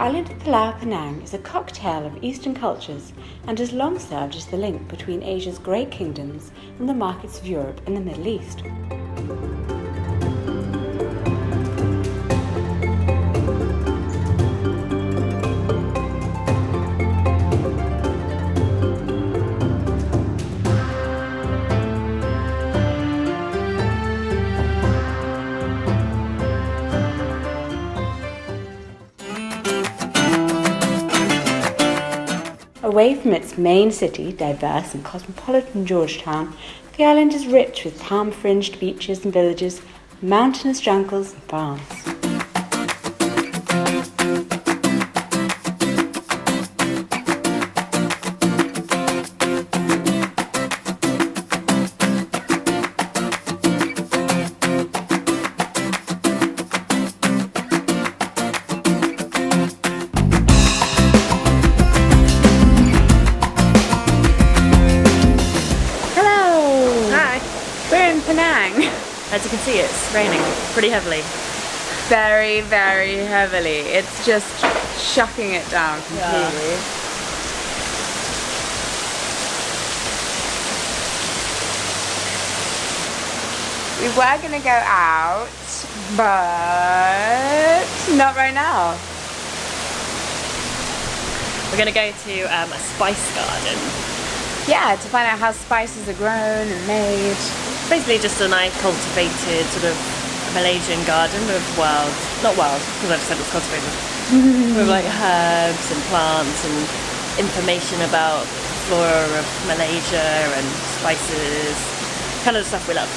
island of Palau Penang is a cocktail of Eastern cultures and has long served as the link between Asia's great kingdoms and the markets of Europe and the Middle East. Away from its main city, diverse and cosmopolitan Georgetown, the island is rich with palm-fringed beaches and villages, mountainous jungles and farms. Penang. As you can see, it's raining pretty heavily. Very, very heavily. It's just shucking it down completely. Yeah. We were going to go out, but not right now. We're going to go to a spice garden. Yeah, to find out how spices are grown and made. Basically just a nice cultivated sort of Malaysian garden with not wild, because I've said it's cultivated, with like herbs and plants and information about the flora of Malaysia and spices, kind of the stuff we love.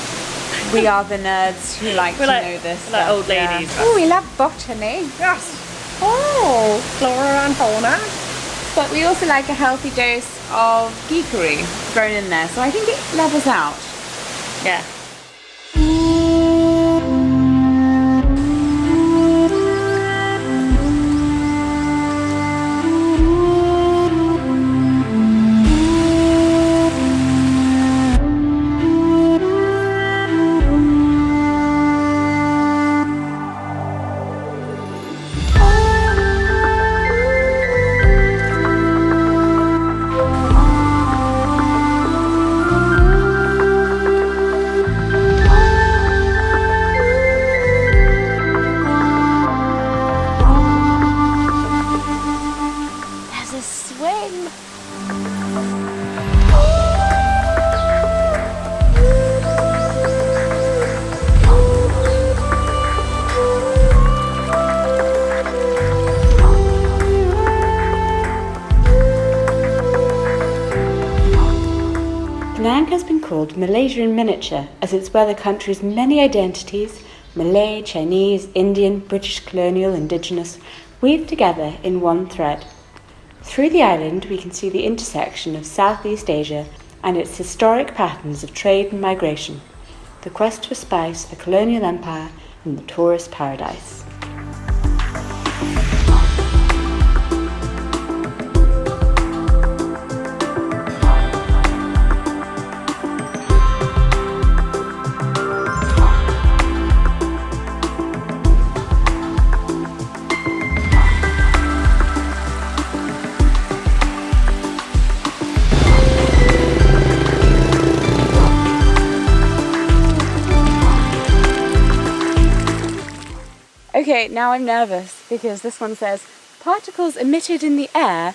We are the nerds who like to know this stuff. Like old ladies. Yeah. Oh, we love botany. Yes. Oh, Flora and fauna. But we also like a healthy dose of geekery thrown in there, so I think it levels out. Yeah. Penang has been called Malaysia in miniature as it's where the country's many identities, Malay, Chinese, Indian, British colonial, indigenous, weave together in one thread. Through the island we can see the intersection of Southeast Asia and its historic patterns of trade and migration, the quest for spice, the colonial empire and the tourist paradise. Okay, now I'm nervous because this one says, particles emitted in the air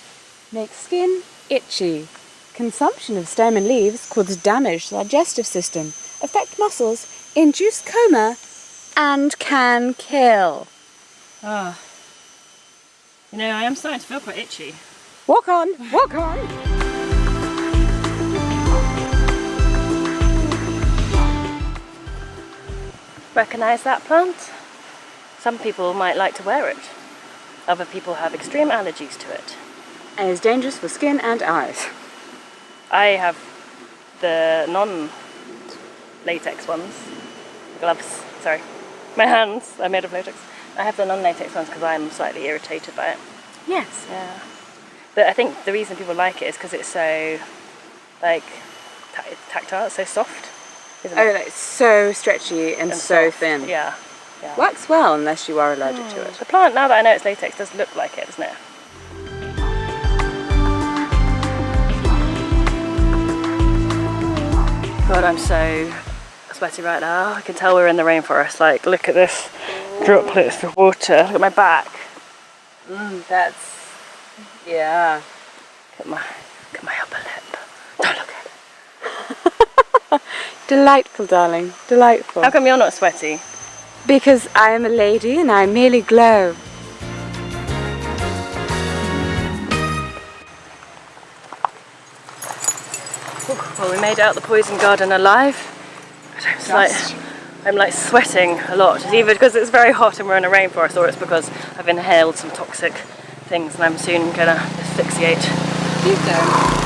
make skin itchy. Consumption of stem and leaves causes damage to the digestive system, affect muscles, induce coma, and can kill. Ah. You know, I am starting to feel quite itchy. Walk on, walk on! Recognise that plant? Some people might like to wear it. Other people have extreme allergies to it. And it's dangerous for skin and eyes. I have the non-latex ones. Gloves, sorry. My hands are made of latex. I have the non-latex ones because I'm slightly irritated by it. Yes. Yeah. But I think the reason people like it is because it's so, like, tactile, it's so soft, isn't it? Oh, like so stretchy and so soft. thin. Yeah. Yeah. Works well unless you are allergic to it. The plant, now that I know it's latex, does look like it, doesn't it? God, I'm so sweaty right now. I can tell we're in the rainforest. Like, look at this droplets of water. Look at my back. That's, yeah. Look at my upper lip. Don't look at it. Delightful, darling. Delightful. How come you're not sweaty? Because I am a lady and I merely glow. Well, we made out the poison garden alive. But I'm like sweating a lot. It's either because it's very hot and we're in a rainforest, or it's because I've inhaled some toxic things and I'm soon gonna asphyxiate. You don't.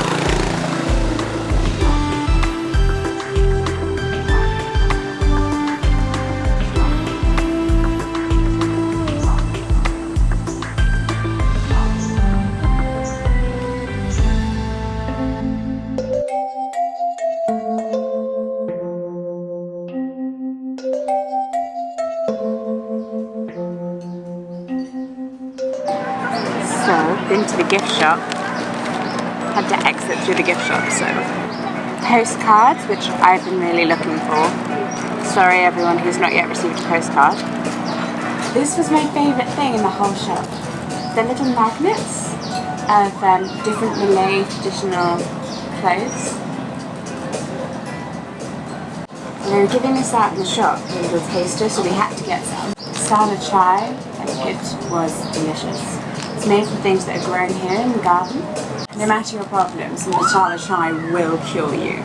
Been to the gift shop, had to exit through the gift shop, so postcards, which I've been really looking for. Sorry everyone who's not yet received a postcard. This was my favourite thing in the whole shop. The little magnets of different Malay traditional clothes. They were giving this out in the shop, a little taster, so we had to get some. Sala chai, and it was delicious. It's made from things that are grown here in the garden. No matter your problems, the masala chai will cure you.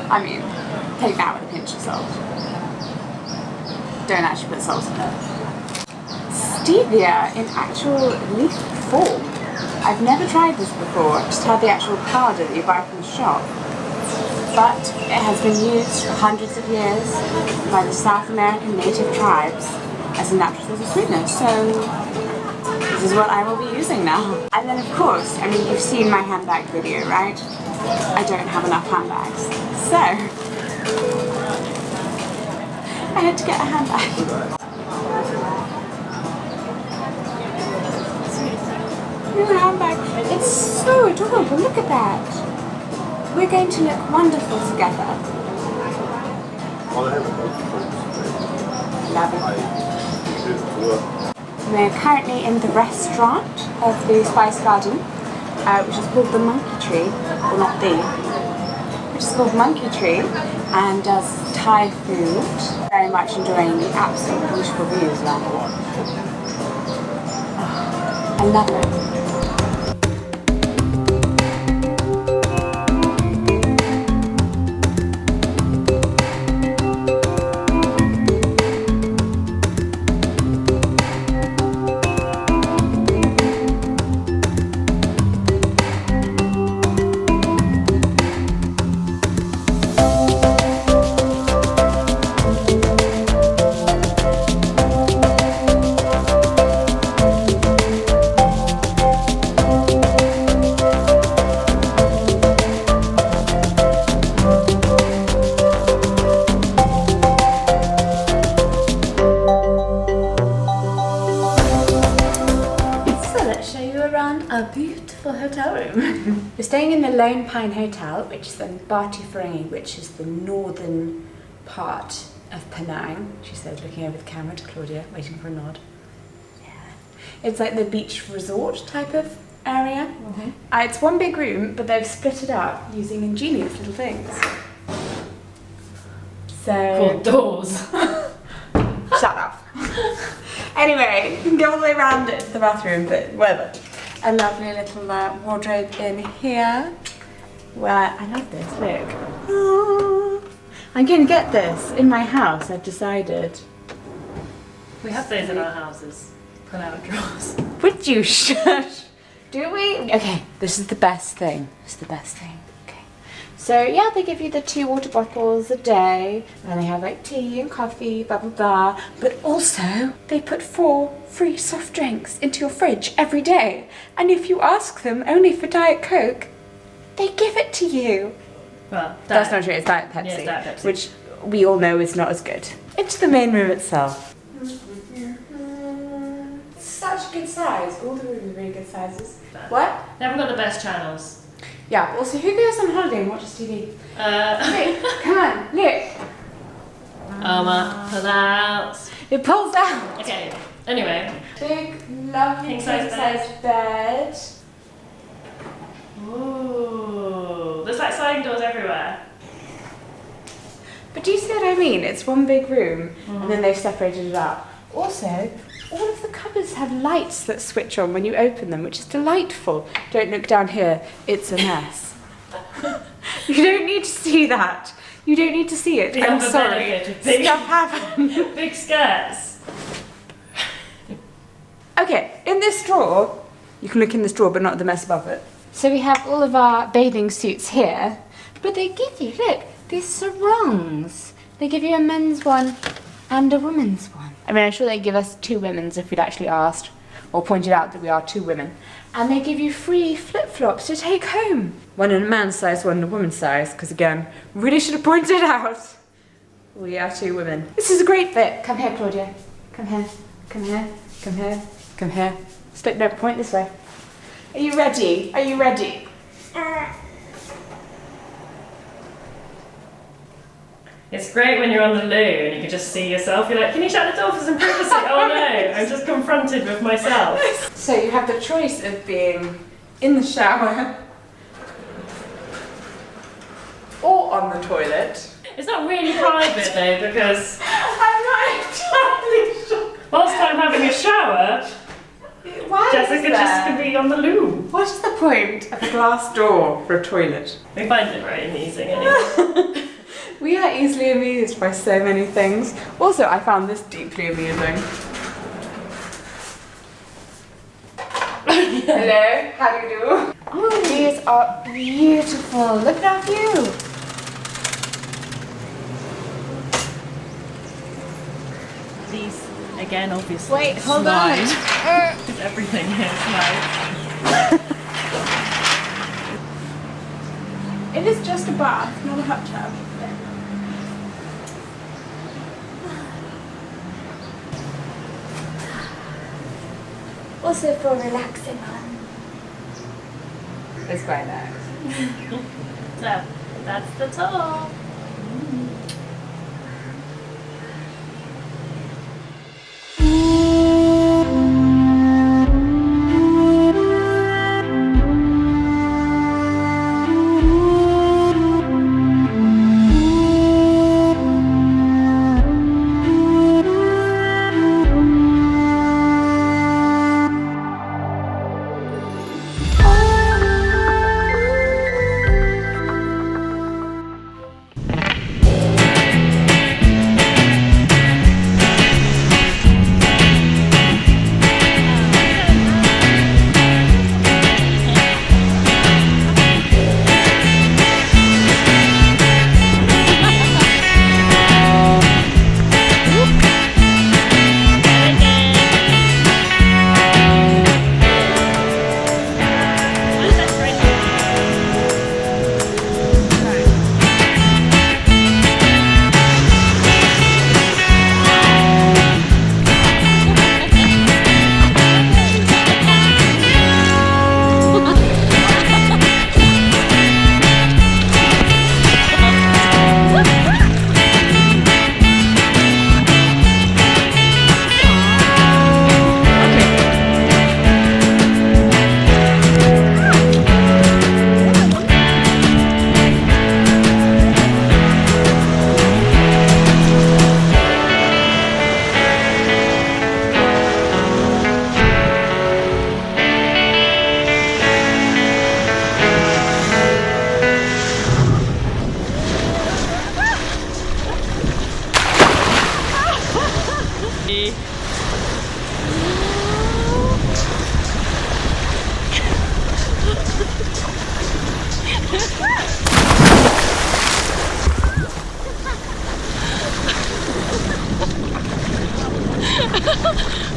I mean, take that with a pinch of salt. Don't actually put salt in it. Stevia in actual leaf form. I've never tried this before, just had the actual powder that you buy from the shop. But it has been used for hundreds of years by the South American native tribes as a natural source of sweetener. So this is what I will be using now. And then of course, I mean, you've seen my handbag video, right? I don't have enough handbags. So, I had to get a handbag. New handbag. It's so adorable, look at that. We're going to look wonderful together. Love it. We're currently in the restaurant of the Spice Garden, which is called the Monkey Tree, well not the, which is called Monkey Tree, and does Thai food. Very much enjoying the absolute beautiful views around the world. Oh, I love it. Our beautiful hotel room. We're staying in the Lone Pine Hotel, which is in Batu Ferenghi, which is the northern part of Penang. She says, looking over the camera to Claudia, waiting for a nod. Yeah. It's like the beach resort type of area. Mm-hmm. It's one big room, but they've split it up using ingenious little things. So called doors. Shut up. Anyway, you can go all the way around it to the bathroom, but whatever. A lovely little wardrobe in here, where I love this, look. Oh, I'm going to get this in my house, I've decided. We have those in our houses, pull-out drawers. Would you shush? Do we? Okay, this is the best thing. This is the best thing. Okay. So yeah, they give you the 2 water bottles a day, and they have like tea and coffee, blah blah blah. But also, they put 4 free soft drinks into your fridge every day. And if you ask them only for Diet Coke, they give it to you. Well, that's not true, it's Diet Pepsi, Yes, Diet Pepsi. which we all know is not as good. Into the main room itself. Such a good size. All the rooms are really good sizes. What? They haven't got the best channels. Yeah, also who goes on holiday and watches TV? Look, come on, look. Pull out. It pulls out. Okay, anyway. Big, lovely king-size bed. Ooh, there's like sliding doors everywhere. But do you see what I mean? It's one big room and then they've separated it out. Also, all of the cupboards have lights that switch on when you open them, which is delightful. Don't look down here, it's a mess. You don't need to see that. You don't need to see it. I'm sorry. Stuff happens. Big skirts. Okay, in this drawer, you can look in this drawer but not the mess above it. So we have all of our bathing suits here, but they give you, look, these sarongs. They give you a men's one and a women's one. I mean, I'm sure they'd give us 2 women's if we'd actually asked or pointed out that we are 2 women. And they give you free flip-flops to take home. One in a man's size, one in a woman's size, because again, really should have pointed out. We are 2 women. This is a great fit. Come here, Claudia. Come here, come here, come here, come here. Stick, no, point this way. Are you ready? Are you ready? It's great when you're on the loo and you can just see yourself. You're like, can you shut the door for some privacy? Oh no, I'm just confronted with myself. So you have the choice of being in the shower or on the toilet. It's not really private though, because I'm not entirely sure. whilst I'm having a shower, Why Jessica is just that? could be on the loo. What is the point of a glass door for a toilet? We find it very amusing anyway. We are easily amused by so many things. Also, I found this deeply amusing. Hello, how do you do? Oh, these are beautiful. Look at our view. These, again, obviously. Wait, hold slide. on. Because everything here slides. It is just a bath, not a hot tub. Also for relaxing on. It's quite nice. So, that's the tour.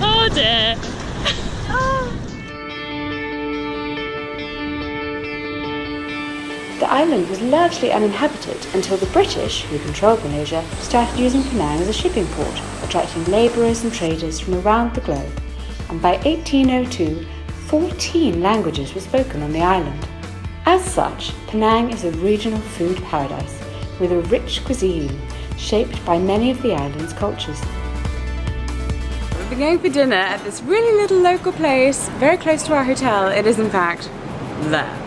Oh dear. The island was largely uninhabited until the British, who controlled Malaysia, started using Penang as a shipping port, a attracting labourers and traders from around the globe, and by 1802, 14 languages were spoken on the island. As such, Penang is a regional food paradise with a rich cuisine shaped by many of the island's cultures. We've been going for dinner at this really little local place, very close to our hotel. It is in fact there.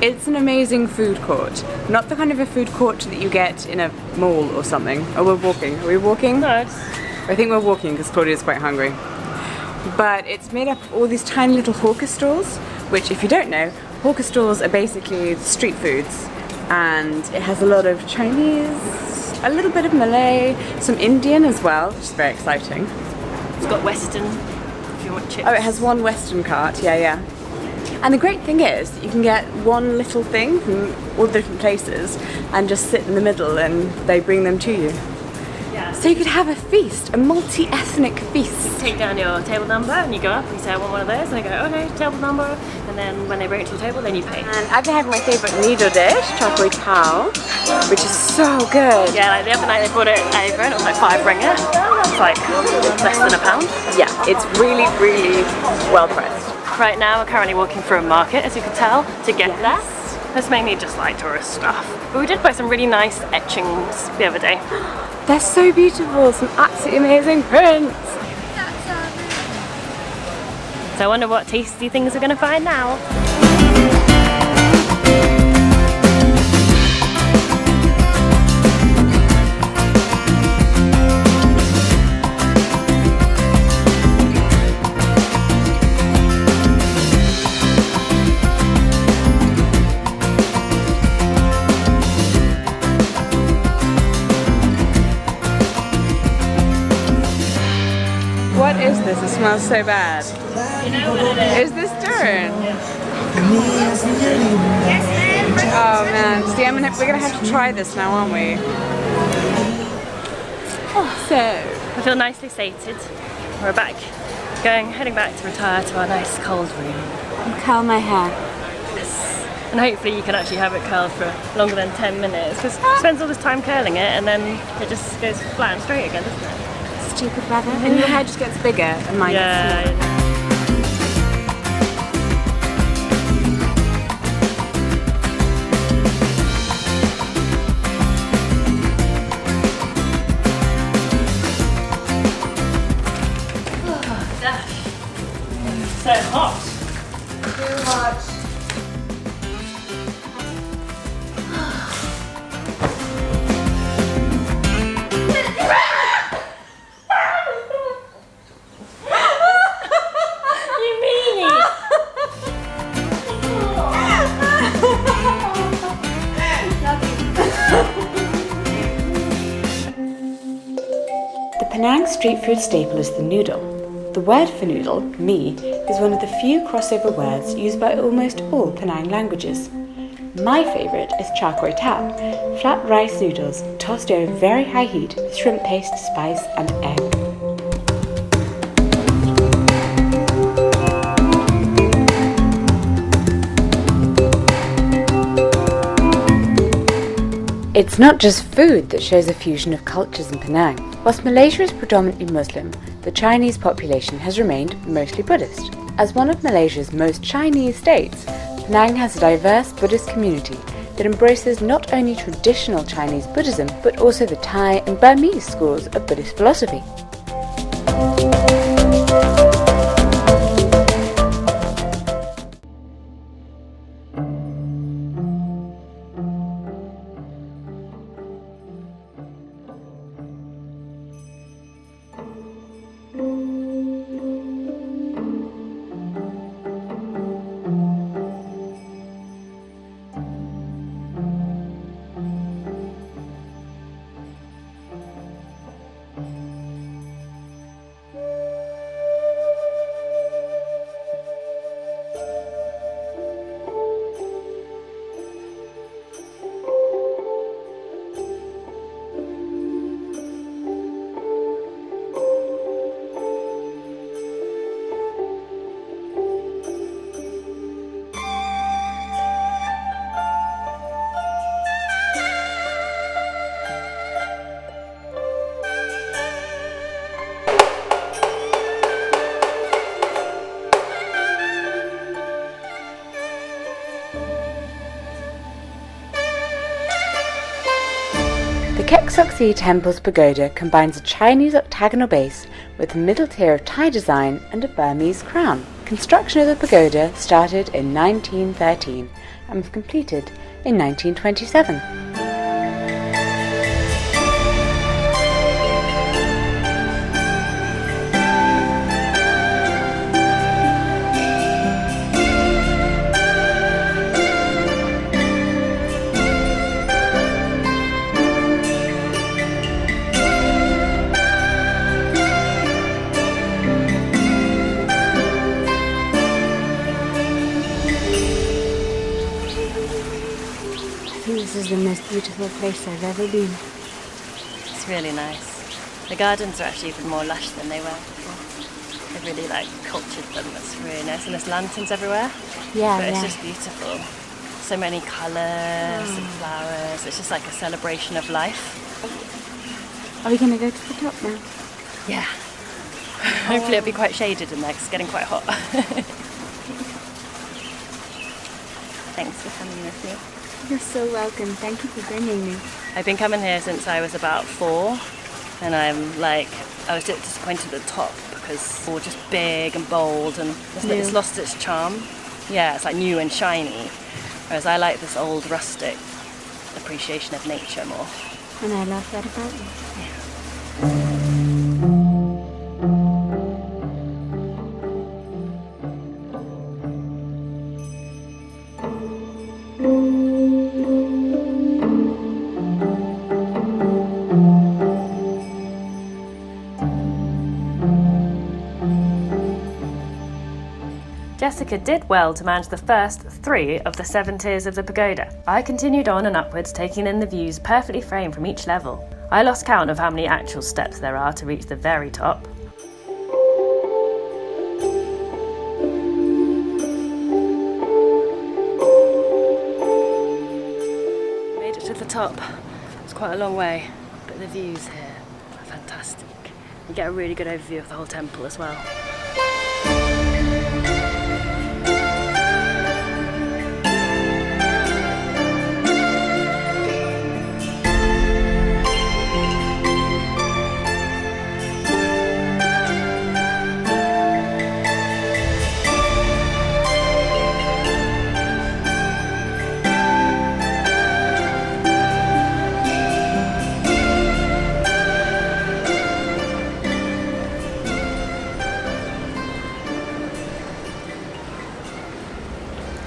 It's an amazing food court. Not the kind of a food court that you get in a mall or something. Oh, we're walking. Are we walking? No. I think we're walking because Claudia's quite hungry. But it's made up of all these tiny little hawker stalls, which if you don't know, hawker stalls are basically street foods. And it has a lot of Chinese, a little bit of Malay, some Indian as well, which is very exciting. It's got Western, if you want chips. Oh, it has one Western cart, yeah. And the great thing is that you can get one little thing from all the different places and just sit in the middle and they bring them to you. Yeah. So you could have a feast, a multi-ethnic feast. Take down your table number and you go up and you say I want one of those and they go okay, table number, and then when they bring it to the table then you pay. And I've been having my favourite noodle dish, char kway teow, which is so good. Yeah, like the other night they brought it over and it was like 5 ringgit. It's like less than £1. Yeah, it's really, really well priced. Right now we're currently walking through a market, as you can tell, to get there. That's mainly just like tourist stuff. But we did buy some really nice etchings the other day. They're so beautiful, some absolutely amazing prints. So I wonder what tasty things we're going to find now. What is this? It smells so bad. You know what it is? Is this durian? Oh man, see, we're gonna have to try this now, aren't we? So, I feel nicely sated. We're back, heading back to retire to our nice cold room. I'll curl my hair. And hopefully you can actually have it curled for longer than 10 minutes, because it spends all this time curling it and then it just goes flat and straight again, doesn't it? Stupid weather. And your hair just gets bigger and mine gets smaller. Oh, gosh. So hot. Too much. The Penang street food staple is the noodle. The word for noodle, mee, is one of the few crossover words used by almost all Penang languages. My favourite is char kway teow, flat rice noodles tossed over very high heat with shrimp paste, spice and egg. It's not just food that shows a fusion of cultures in Penang. Whilst Malaysia is predominantly Muslim, the Chinese population has remained mostly Buddhist. As one of Malaysia's most Chinese states, Penang has a diverse Buddhist community that embraces not only traditional Chinese Buddhism, but also the Thai and Burmese schools of Buddhist philosophy. Kek Lok Si Temple's pagoda combines a Chinese octagonal base with a middle tier of Thai design and a Burmese crown. Construction of the pagoda started in 1913 and was completed in 1927. This is the most beautiful place I've ever been. It's really nice. The gardens are actually even more lush than they were before. They've really cultured them. It's really nice, and there's lanterns everywhere. Yeah, but it's just beautiful. So many colours and flowers. It's just like a celebration of life. Are we going to go to the top now? Yeah. Hopefully it'll be quite shaded in there because it's getting quite hot. Thanks for coming with me. You're so welcome. Thank you for bringing me. I've been coming here since I was about 4, and I was disappointed at the top because it's all just big and bold and it's lost its charm. Yeah, it's new and shiny, whereas I like this old rustic appreciation of nature more. And I love that about you. Yeah. Jessica did well to manage the first 3 of the 7 tiers of the pagoda. I continued on and upwards, taking in the views perfectly framed from each level. I lost count of how many actual steps there are to reach the very top. Made it to the top. It's quite a long way, but the views here are fantastic. You get a really good overview of the whole temple as well.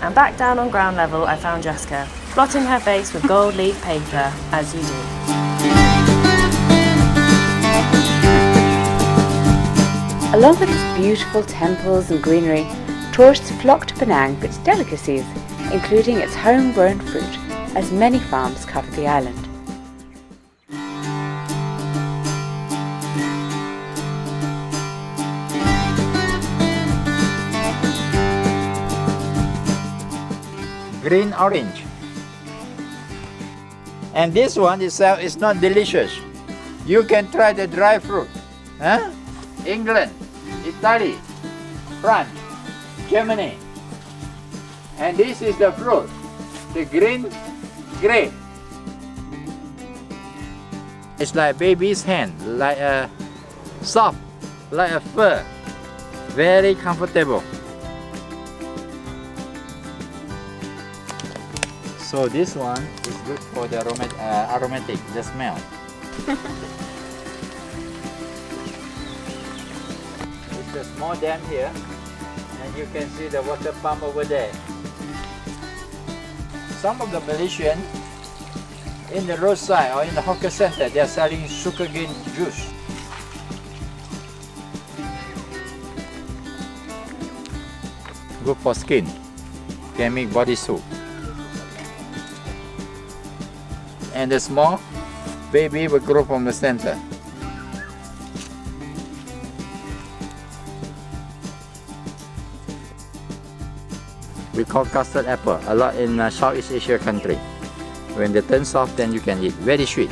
And back down on ground level, I found Jessica, blotting her face with gold leaf paper, as you do. Along with its beautiful temples and greenery, tourists flock to Penang for its delicacies, including its homegrown fruit, as many farms cover the island. Green orange. And this one itself is not delicious. You can try the dry fruit. Huh? England, Italy, France, Germany. And this is the fruit, the green grape. It's like baby's hand, like a soft, like a fur. Very comfortable. So this one is good for the aromatic, the smell. It's a small dam here, and you can see the water pump over there. Some of the Malaysian in the roadside or in the hawker center, they are selling sugarcane juice. Good for skin. Can make body soap. And the small baby will grow from the center. We call custard apple a lot in Southeast Asia country. When they turn soft, then you can eat. Very sweet.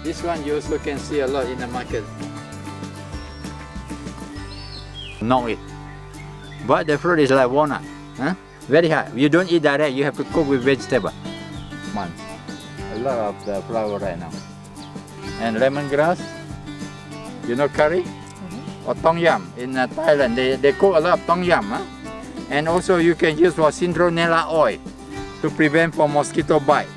This one you also can see a lot in the market. knock it. But the fruit is like walnut. Huh? Very hard. You don't eat direct, you have to cook with vegetable. Come on. A lot of the flower right now. And lemongrass. You know curry? Or tom yum. In Thailand, they cook a lot of tom yum. Huh? And also you can use for citronella oil to prevent from mosquito bite.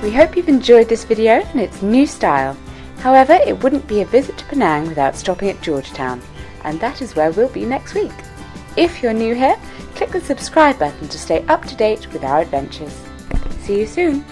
We hope you've enjoyed this video and its new style. However, it wouldn't be a visit to Penang without stopping at Georgetown, and that is where we'll be next week. If you're new here, click the subscribe button to stay up to date with our adventures. See you soon!